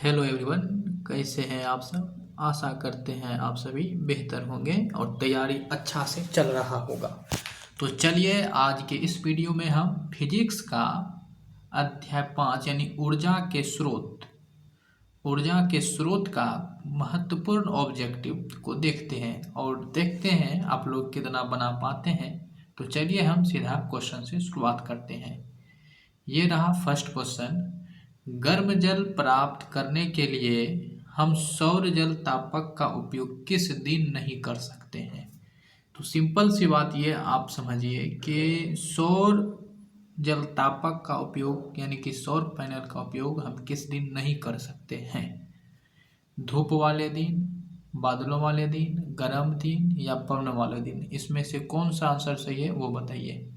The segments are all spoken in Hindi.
हेलो एवरीवन, कैसे हैं आप सब। आशा करते हैं आप सभी बेहतर होंगे और तैयारी अच्छा से चल रहा होगा। तो चलिए आज के इस वीडियो में हम फिजिक्स का अध्याय 5 यानी ऊर्जा के स्रोत का महत्वपूर्ण ऑब्जेक्टिव को देखते हैं और देखते हैं आप लोग कितना बना पाते हैं। तो चलिए हम सीधा क्वेश्चन से शुरुआत करते हैं। ये रहा फर्स्ट क्वेश्चन। गर्म जल प्राप्त करने के लिए हम सौर जल तापक का उपयोग किस दिन नहीं कर सकते हैं। तो सिंपल सी बात ये आप समझिए कि सौर जल तापक का उपयोग यानी कि सौर पैनल का उपयोग हम किस दिन नहीं कर सकते हैं। धूप वाले दिन, बादलों वाले दिन, गर्म दिन या पवन वाले दिन, इसमें से कौन सा आंसर सही है वो बताइए।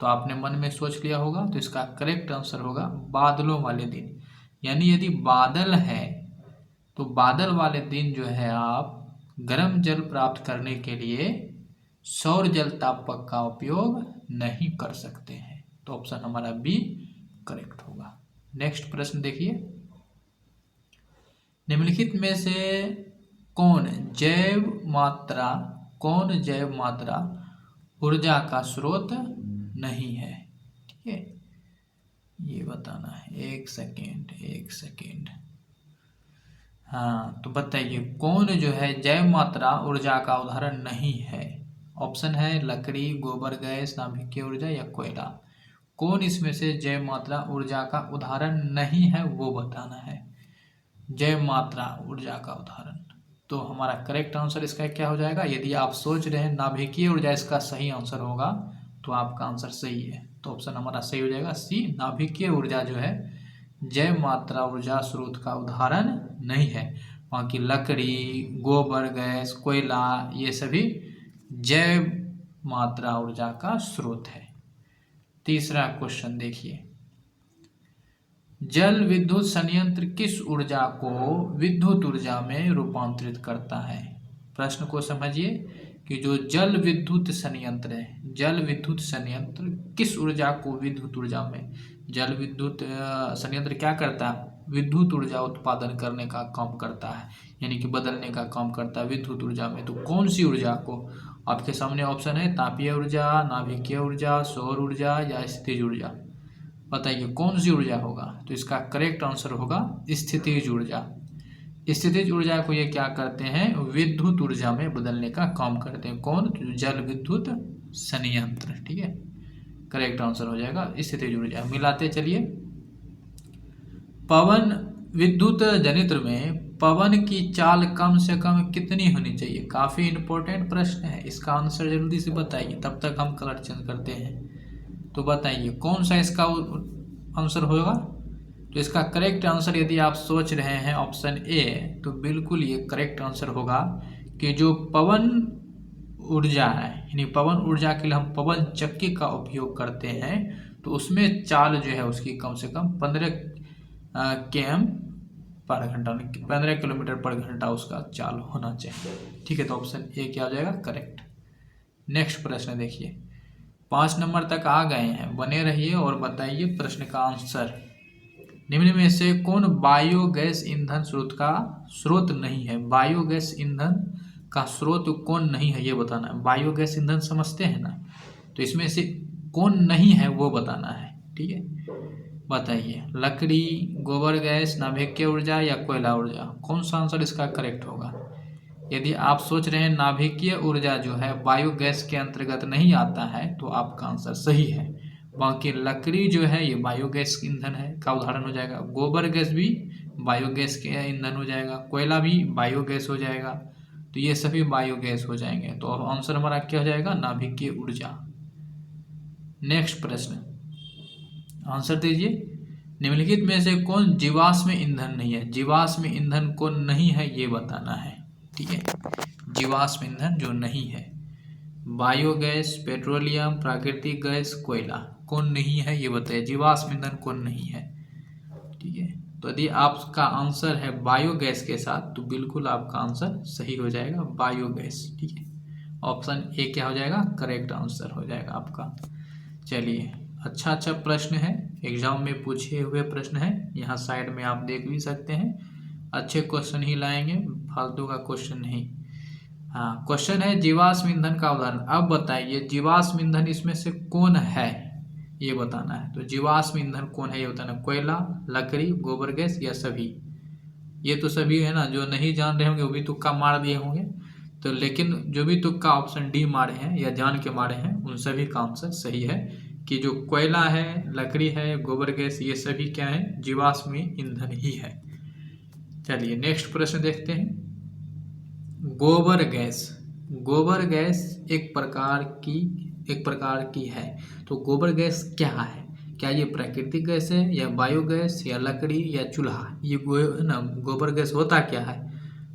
तो आपने मन में सोच लिया होगा, तो इसका करेक्ट आंसर होगा बादलों वाले दिन। यानी यदि बादल है तो बादल वाले दिन जो है आप गर्म जल प्राप्त करने के लिए सौर जल तापक का उपयोग नहीं कर सकते हैं। तो ऑप्शन हमारा बी करेक्ट होगा। नेक्स्ट प्रश्न देखिए। निम्नलिखित में से कौन जैव मात्रा ऊर्जा का स्रोत नहीं है। ठीक है, ये बताना है। एक सेकेंड। हाँ, तो बताइए कौन जो है जैव मात्रा ऊर्जा का उदाहरण नहीं है। ऑप्शन है लकड़ी, गोबर गैस, नाभिकीय ऊर्जा या कोयला। कौन इसमें से जैव मात्रा ऊर्जा का उदाहरण नहीं है वो बताना है। जैव मात्रा ऊर्जा का उदाहरण, तो हमारा करेक्ट आंसर इसका क्या हो जाएगा। यदि आप सोच रहे हैं नाभिकीय ऊर्जा इसका सही आंसर होगा तो आपका आंसर सही है। तो ऑप्शन हमारा सही हो जाएगा सी, नाभिकीय ऊर्जा जो है जैव मात्रा ऊर्जा स्रोत का उदाहरण नहीं है। बाकी लकड़ी, गोबर गैस, कोयला ये सभी जैव मात्रा ऊर्जा का स्रोत है। तीसरा क्वेश्चन देखिए। जल विद्युत संयंत्र किस ऊर्जा को विद्युत ऊर्जा में रूपांतरित करता है। प्रश्न को समझिए कि जो जल विद्युत संयंत्र है, जल विद्युत संयंत्र किस ऊर्जा को विद्युत ऊर्जा में, जल विद्युत संयंत्र क्या करता है, विद्युत ऊर्जा उत्पादन करने का काम करता है, यानी कि बदलने का काम करता है विद्युत ऊर्जा में। तो कौन सी ऊर्जा को, आपके सामने ऑप्शन है तापीय ऊर्जा, नाभिकीय ऊर्जा, सौर ऊर्जा या स्थितिज ऊर्जा। बताइए कौन सी ऊर्जा होगा। तो इसका करेक्ट आंसर होगा स्थितिज ऊर्जा। स्थितिज ऊर्जा को ये क्या करते हैं, विद्युत ऊर्जा में बदलने का काम करते हैं। कौन, तो जल विद्युत संयंत्र। ठीक है, करेक्ट आंसर हो जाएगा स्थितिज ऊर्जा। मिलाते चलिए। पवन विद्युत जनित्र में पवन की चाल कम से कम कितनी होनी चाहिए। काफी इंपॉर्टेंट प्रश्न है, इसका आंसर जल्दी से बताइए, तब तक हम कलर चेंज करते हैं। तो बताइए कौन सा इसका आंसर होगा। तो इसका करेक्ट आंसर यदि आप सोच रहे हैं ऑप्शन ए, तो बिल्कुल ये करेक्ट आंसर होगा कि जो पवन ऊर्जा है, यानी पवन ऊर्जा के लिए हम पवन चक्की का उपयोग करते हैं, तो उसमें चाल जो है उसकी कम से कम 15 km पर घंटा, 15 किलोमीटर पर घंटा उसका चाल होना चाहिए। ठीक है, तो ऑप्शन ए क्या हो जाएगा करेक्ट। नेक्स्ट प्रश्न देखिए। 5 नंबर तक आ गए हैं, बने रहिए और बताइए प्रश्न का आंसर। निम्न में से कौन बायोगैस ईंधन स्रोत नहीं है। बायोगैस ईंधन का स्रोत कौन नहीं है ये बताना है। बायोगैस ईंधन समझते हैं ना, तो इसमें से कौन नहीं है वो बताना है। ठीक है, बताइए लकड़ी, गोबर गैस, नाभिकीय ऊर्जा या कोयला ऊर्जा। कौन सा आंसर इसका करेक्ट होगा। यदि आप सोच रहे हैं नाभिकीय ऊर्जा जो है बायोगैस के अंतर्गत नहीं आता है, तो आपका आंसर सही है। बाकी लकड़ी जो है ये बायोगैस ईंधन है का उदाहरण हो जाएगा, गोबर गैस भी बायोगैस के ईंधन हो जाएगा, कोयला भी बायोगैस हो जाएगा, तो ये सभी बायोगैस हो जाएंगे। तो आंसर हमारा क्या हो जाएगा, नाभिकीय ऊर्जा। नेक्स्ट प्रश्न, आंसर दीजिए। निम्नलिखित में से कौन जीवाश्म ईंधन नहीं है। जीवाश्म ईंधन कौन नहीं है ये बताना है। ठीक है, जीवाश्म ईंधन जो नहीं है, बायोगैस, पेट्रोलियम, प्राकृतिक गैस, कोयला, कौन नहीं है ये बताइए। जीवाश्म ईंधन कौन नहीं है। ठीक है, तो यदि आपका आंसर है बायोगैस के साथ, तो बिल्कुल आपका आंसर सही हो जाएगा बायोगैस। ठीक है, ऑप्शन ए क्या हो जाएगा करेक्ट आंसर हो जाएगा आपका। चलिए, अच्छा प्रश्न है, एग्जाम में पूछे हुए प्रश्न है, यहाँ साइड में आप देख भी सकते हैं। अच्छे क्वेश्चन ही लाएंगे, फालतू का क्वेश्चन नहीं। हाँ, क्वेश्चन है जीवाश्म ईंधन का उदाहरण। अब बताइए जीवाश्म ईंधन इसमें से कौन है, ये बताना है। तो जीवाश्म ईंधन कौन है ये बताना, कोयला, लकड़ी, गोबर गैस या सभी। ये तो सभी है ना, जो नहीं जान रहे होंगे वो भी तुक्का मार दिए होंगे। तो लेकिन जो भी तुक्का ऑप्शन डी मारे हैं या जान के मारे हैं उन सभी का आंसर सही है कि जो कोयला है, लकड़ी है, गोबर गैस, ये सभी क्या है, जीवाश्म ईंधन ही है। चलिए नेक्स्ट प्रश्न देखते हैं। गोबर गैस, गोबर गैस एक प्रकार की है। तो गोबर गैस क्या है, क्या ये प्राकृतिक गैस है या बायोगैस या लकड़ी या चूल्हा, ये ना गोबर गैस होता क्या है।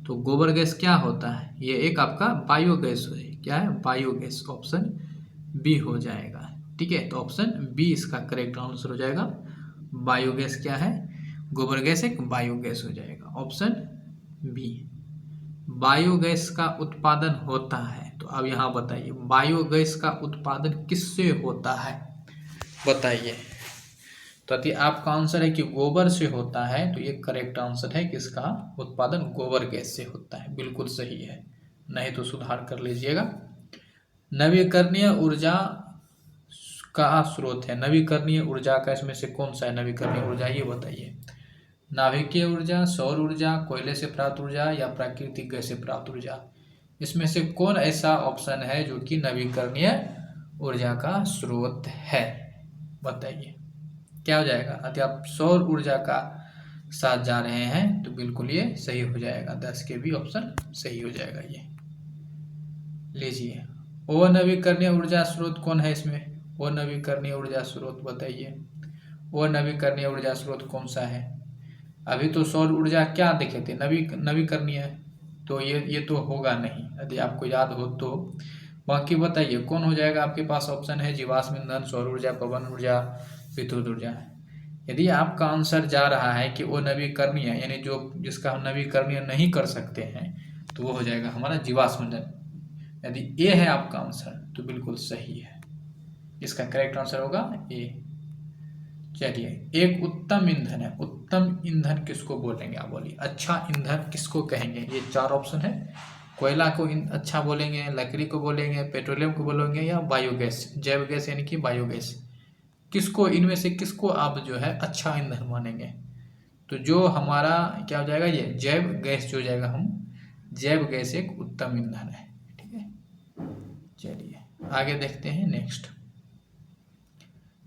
तो गोबर गैस क्या होता है, ये एक आपका बायोगैस है। क्या है, बायोगैस। ऑप्शन बी हो जाएगा। ठीक है, तो ऑप्शन बी इसका करेक्ट आंसर हो जाएगा। बायोगैस क्या है, गोबर गैस एक बायोगैस हो जाएगा, ऑप्शन बी। बायोगैस का उत्पादन होता है, तो अब यहाँ बताइए बायोगैस का उत्पादन किससे होता है, बताइए। तो यदि आपका आंसर है कि गोबर से होता है तो ये करेक्ट आंसर है कि इसका उत्पादन गोबर गैस से होता है, बिल्कुल सही है। नहीं तो सुधार कर लीजिएगा। नवीकरणीय ऊर्जा का स्रोत है, नवीकरणीय ऊर्जा का इसमें से कौन सा है नवीकरणीय ऊर्जा, ये बताइए। नाभिकीय ऊर्जा, सौर ऊर्जा, कोयले से प्राप्त ऊर्जा या प्राकृतिक गैस से प्राप्त ऊर्जा, इसमें से कौन ऐसा ऑप्शन है जो कि नवीकरणीय ऊर्जा का स्रोत है, बताइए क्या हो जाएगा। यदि आप सौर ऊर्जा का साथ जा रहे हैं तो बिल्कुल ये सही हो जाएगा, 10 के भी ऑप्शन सही हो जाएगा। ये लीजिए, अनवीकरणीय ऊर्जा स्रोत कौन है इसमें, अनवीकरणीय ऊर्जा स्रोत बताइए। अनवीकरणीय ऊर्जा स्रोत कौन सा है, अभी तो सौर ऊर्जा क्या देखे थे, नवीकरणीय, तो ये तो होगा नहीं यदि आपको याद हो तो। बाकी बताइए कौन हो जाएगा, आपके पास ऑप्शन है जीवाश्म ईंधन, सौर ऊर्जा, पवन ऊर्जा, विद्युत ऊर्जा। यदि आपका आंसर जा रहा है कि वो नवीकरणीय, यानी जो जिसका हम नवीकरणीय नहीं कर सकते हैं, तो वो हो जाएगा हमारा जीवाश्म ईंधन। यदि ए है आपका आंसर तो बिल्कुल सही है, इसका करेक्ट आंसर होगा ए। चलिए, एक उत्तम ईंधन है, उत्तम ईंधन किसको बोलेंगे आप बोलिए, अच्छा ईंधन किसको कहेंगे। ये 4 ऑप्शन है, कोयला को अच्छा बोलेंगे, लकड़ी को बोलेंगे, पेट्रोलियम को बोलेंगे या बायोगैस, जैव गैस यानी कि बायोगैस। किसको इनमें से किसको आप जो है अच्छा ईंधन मानेंगे। तो जो हमारा क्या हो जाएगा, ये जैव गैस जो हो जाएगा, हम जैव गैस एक उत्तम ईंधन है। ठीक है, चलिए आगे देखते हैं नेक्स्ट।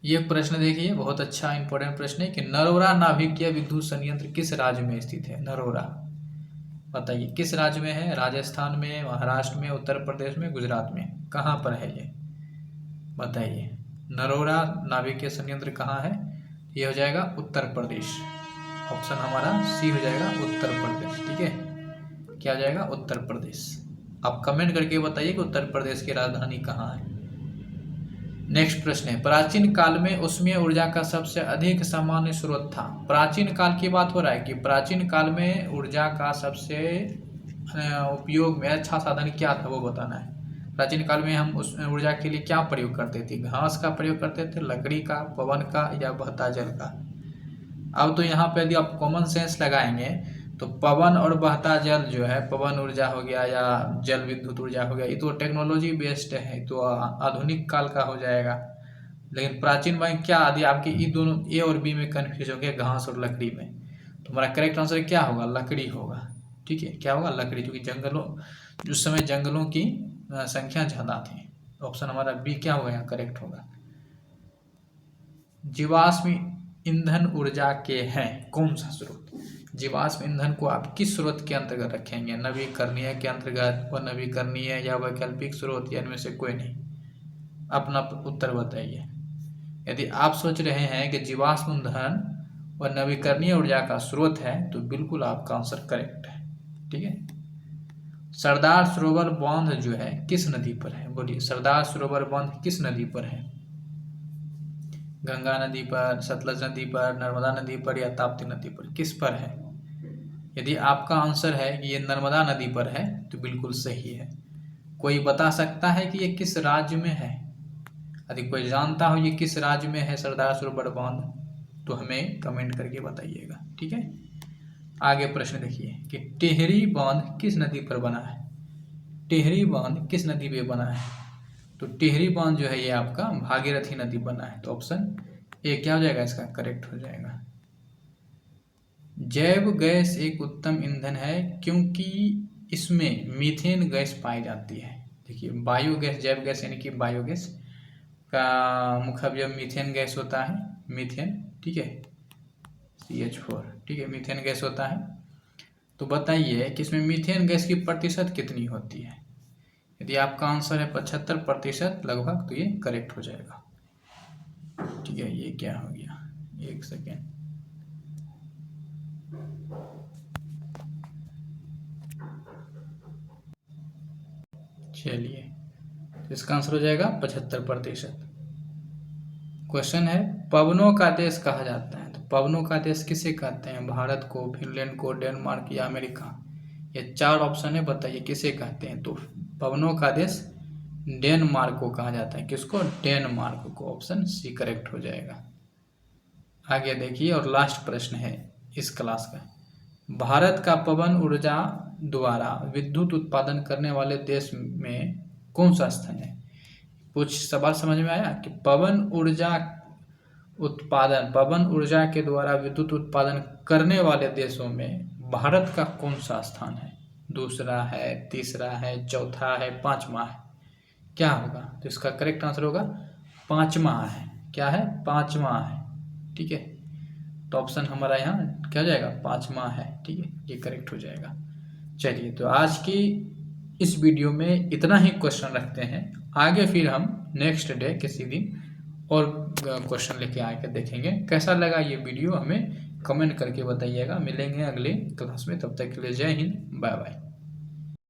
ये प्रश्न देखिए, बहुत अच्छा इंपॉर्टेंट प्रश्न है कि नरोरा नाभिकीय विद्युत संयंत्र किस राज्य में स्थित है। नरोरा बताइए किस राज्य में है, राजस्थान में, महाराष्ट्र में, उत्तर प्रदेश में, गुजरात में, कहाँ पर है ये बताइए। नरोरा नाभिकीय संयंत्र कहाँ है, ये हो जाएगा उत्तर प्रदेश। ऑप्शन हमारा सी हो जाएगा उत्तर प्रदेश। ठीक है, क्या हो जाएगा, उत्तर प्रदेश। आप कमेंट करके बताइए कि उत्तर प्रदेश की राजधानी कहाँ है। नेक्स्ट प्रश्न है, प्राचीन काल में ऊष्मीय ऊर्जा का सबसे अधिक सामान्य स्रोत था। प्राचीन काल की बात हो रहा है कि प्राचीन काल में ऊर्जा का सबसे उपयोग में अच्छा साधन क्या था वो बताना है। प्राचीन काल में हम उस ऊर्जा के लिए क्या प्रयोग करते थे, घास का प्रयोग करते थे, लकड़ी का, पवन का या बहता जल का। अब तो यहाँ पे यदि आप कॉमन सेंस लगाएंगे तो पवन और बहता जल जो है, पवन ऊर्जा हो गया या जल विद्युत ऊर्जा हो गया, ये तो टेक्नोलॉजी बेस्ड है, तो आधुनिक काल का हो जाएगा। लेकिन प्राचीन में क्या, यदि आपके ये दोनों ए और बी में कन्फ्यूज हो गया, घास और लकड़ी में, तो हमारा करेक्ट आंसर क्या होगा, लकड़ी होगा। ठीक है, क्या होगा, लकड़ी, क्योंकि जंगलों उस समय जंगलों की संख्या ज़्यादा थी। ऑप्शन हमारा बी क्या होगा यहाँ करेक्ट होगा। जीवाश्म ईंधन ऊर्जा के हैं कौन सा स्रोत, जीवाश्म ईंधन को आप किस स्रोत के अंतर्गत रखेंगे, नवीकरणीय के अंतर्गत, व नवीकरणीय या वैकल्पिक स्रोत, या इनमें से कोई नहीं। अपना उत्तर बताइए। यदि आप सोच रहे हैं कि जीवाश्म ईंधन व नवीकरणीय ऊर्जा का स्रोत है तो बिल्कुल आपका आंसर करेक्ट है। ठीक है, सरदार सरोवर बांध जो है किस नदी पर है, बोलिए सरदार सरोवर बांध किस नदी पर है, गंगा नदी पर, सतलज नदी पर, नर्मदा नदी पर या ताप्ती नदी पर, किस पर है। यदि आपका आंसर है कि ये नर्मदा नदी पर है तो बिल्कुल सही है। कोई बता सकता है कि ये किस राज्य में है, यदि कोई जानता हो ये किस राज्य में है सरदार सरोवर बांध तो हमें कमेंट करके बताइएगा। ठीक है, आगे प्रश्न देखिए कि टिहरी बांध किस नदी पर बना है। टिहरी बांध किस नदी पे बना है? तो टिहरी बांध जो है ये आपका भागीरथी नदी बना है। तो ऑप्शन ए क्या हो जाएगा, इसका करेक्ट हो जाएगा। जैव गैस एक उत्तम ईंधन है क्योंकि इसमें मीथेन गैस पाई जाती है। देखिए बायोगैस, जैव गैस यानी कि बायोगैस का मुख्य अवयव मीथेन गैस होता है, मीथेन, ठीक है, CH4, ठीक है, मीथेन गैस होता है। तो बताइए कि इसमें मीथेन गैस की प्रतिशत कितनी होती है। यदि आपका आंसर है 75% लगभग, तो ये करेक्ट हो जाएगा। ठीक है, ये क्या हो गया, एक सेकेंड, चलिए, तो इसका आंसर हो जाएगा 75%। क्वेश्चन है पवनों का देश कहा जाता है। तो पवनों का देश किसे कहते हैं? भारत को, फिनलैंड को, डेनमार्क या अमेरिका? ये 4 ऑप्शन है, बताइए किसे कहते हैं। तो पवनों का देश डेनमार्क को कहा जाता है। किसको? डेनमार्क को। ऑप्शन सी करेक्ट हो जाएगा। आगे देखिए, और लास्ट प्रश्न है इस क्लास का। भारत का पवन ऊर्जा द्वारा विद्युत उत्पादन करने वाले देश में कौन सा स्थान है? कुछ सवाल समझ में आया कि पवन ऊर्जा के द्वारा विद्युत उत्पादन करने वाले देशों में भारत का कौन सा स्थान है? दूसरा है, तीसरा है, चौथा है, पांचवा है? क्या होगा? तो इसका करेक्ट आंसर होगा पांचवा है। क्या है? पांचवा है। ठीक है, तो ऑप्शन हमारा यहाँ क्या हो जाएगा? पांचवा है। ठीक है, ये करेक्ट हो जाएगा। चलिए, तो आज की इस वीडियो में इतना ही क्वेश्चन रखते हैं। आगे फिर हम नेक्स्ट डे किसी दिन और क्वेश्चन लेके आके देखेंगे। कैसा लगा ये वीडियो हमें कमेंट करके बताइएगा। मिलेंगे अगले क्लास में, तब तक के लिए जय हिंद, बाय बाय।